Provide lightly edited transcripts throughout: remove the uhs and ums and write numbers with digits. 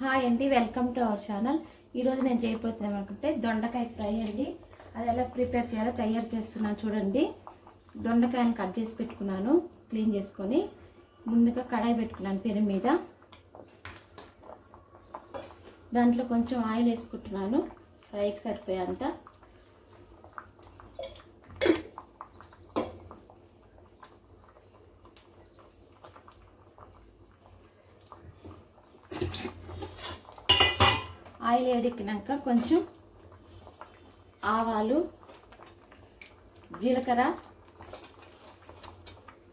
Hi అండి, welcome to our channel. ఈరోజు నేను చేయబోతున్నాను అనుకుంటే దొండకాయ ఫ్రై అండి. అది ఎలా ప్రిపేర్ చేయాలో తయారు చేస్తున్నాను చూడండి. దొండకాయని కట్ చేసి పెట్టుకున్నాను, క్లీన్ చేసుకొని. ముందుగా కడాయి పెట్టుకున్నాను పెను మీద. దాంట్లో కొంచెం ఆయిల్ వేసుకుంటున్నాను, ఫ్రైకి సరిపోయేంత. ఆయిల్ వేడెక్కినాక కొంచెం ఆవాలు, జీలకర్ర,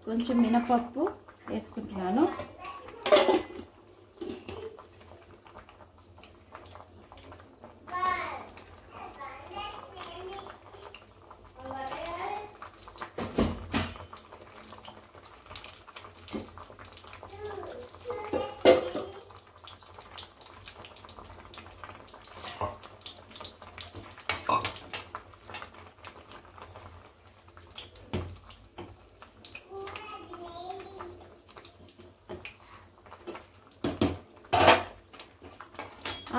కొంచెం మినపప్పు వేసుకుంటున్నాను.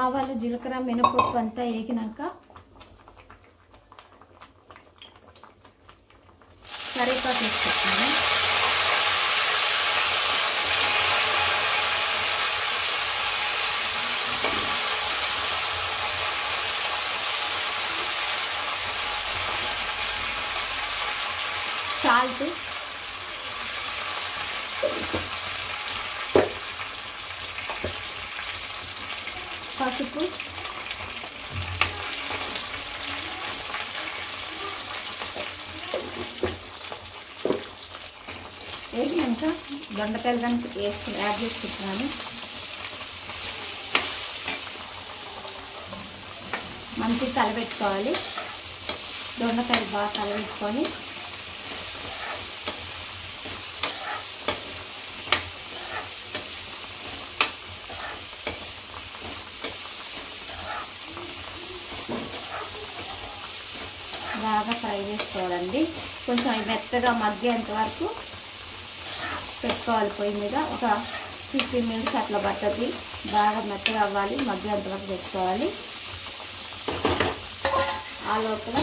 ఆవాలు, జీలకర్ర, మినపప్పు అంతా వేగినాక కరివేపాకు వేసుకుంటాను. సాల్ట్, పసుపు, వేసినాక దొండకాయలు కానీ యాడ్ చేసుకుంటున్నాను. మంచిగా కలబెట్టుకోవాలి. దొండకాయలు బాగా కలబెట్టుకొని బాగా ఫ్రై చేసుకోవాలండి. కొంచెం మెత్తగా మగ్గేంత వరకు పెట్టుకోవాలి పొయ్యి మీద. ఒక 15 మినిట్స్ అట్లా పడుతుంది. బాగా మెత్తగా అవ్వాలి, మగ్గేంత వరకు పెట్టుకోవాలి. ఆ లోపల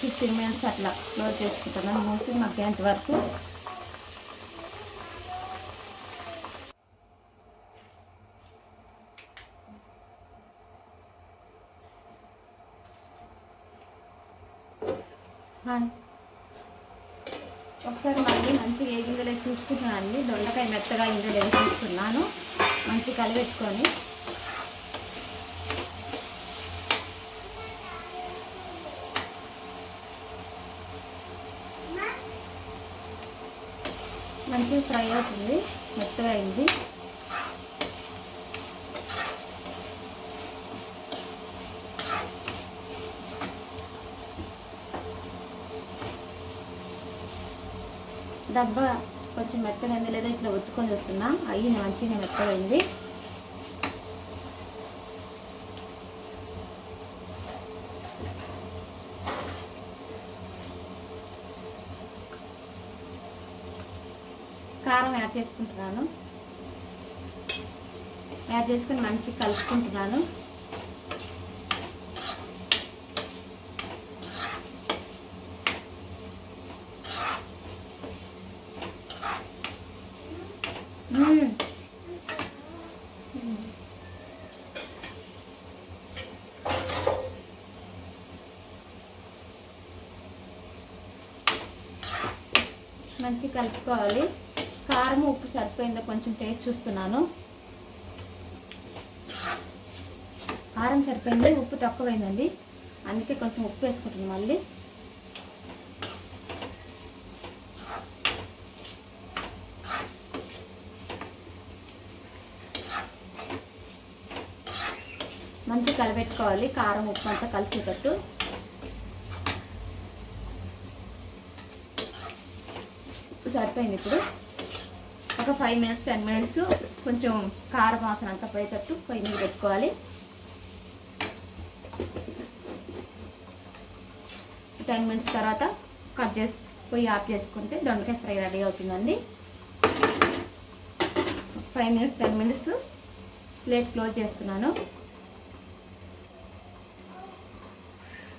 15 మినిట్స్ అట్లా క్లోజ్ చేసుకుంటున్నాను, మూసి మగ్గేంత వరకు. ఒకసారి మళ్ళీ మంచిగా ఏగిందో లేదు చూసుకుంటున్నాను. దొండకాయ మెత్తగా అయిందో లేదు చూసుకున్నాను. మంచిగా కలిపెట్టుకొని మంచిగా ఫ్రై అవుతుంది, మెత్తగా అయింది. డబ్బా కొంచెం మెత్తగా అయింది లేదా ఇట్లా ఒత్తుకొని వస్తున్నా. అయ్యింది, మంచిగా మెత్తగా అయింది. కారం యాడ్ చేసుకుంటున్నాను. యాడ్ చేసుకుని మంచిగా కలుపుకుంటున్నాను. మంచిగా కలుపుకోవాలి. కారం, ఉప్పు సరిపోయిందో కొంచెం టేస్ట్ చూస్తున్నాను. కారం సరిపోయింది, ఉప్పు తక్కువైందండి, అందుకే కొంచెం ఉప్పు వేసుకుంటున్నాను. మళ్ళీ మంచిగా కలిపెట్టుకోవాలి, కారం ఉప్పు అంతా కలిసేటట్టు. సరిపోయింది. ఇప్పుడు ఒక 5 మినిట్స్ 10 మినిట్స్ కొంచెం కారం వాసన అంతా పోయేటట్టు పొయ్యి మీద పెట్టుకోవాలి. 10 మినిట్స్ తర్వాత కట్ చేసి పొయ్యి ఆఫ్ చేసుకుంటే దొండకాయ ఫ్రై రెడీ అవుతుందండి. 5 minutes 10 minutes ప్లేట్ క్లోజ్ చేస్తున్నాను.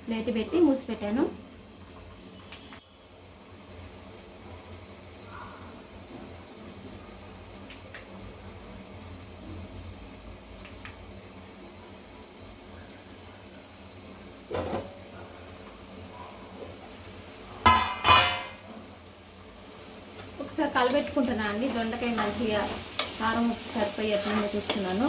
ప్లేట్ పెట్టి మూసి పెట్టాను. ఒకసారి కలబెట్టుకుంటున్నా అండి. దొండకాయ మంచిగా కారం ఉప్పు సరిపోయేట్లుగా చూస్తున్నాను.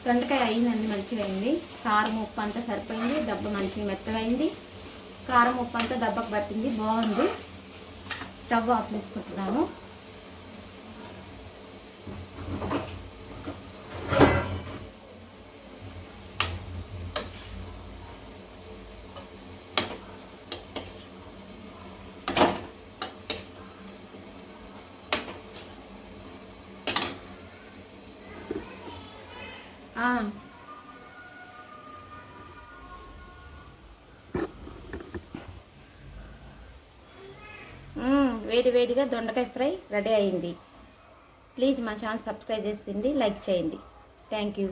దొండకాయ అయిందండి, మంచిగా అయింది. కారం ఉప్పు అంతా సరిపోయింది. దెబ్బ మంచిగా మెత్తగా అయింది. కారం ఉప్పు అంతా దెబ్బకు పట్టింది, బాగుంది. స్టవ్ ఆఫ్ చేసుకుంటున్నాను. వేడి వేడిగా దొండకాయ ఫ్రై రెడీ అయింది. ప్లీజ్ మా ఛానల్ సబ్స్క్రైబ్ చేసింది, లైక్ చేయండి. Thank you.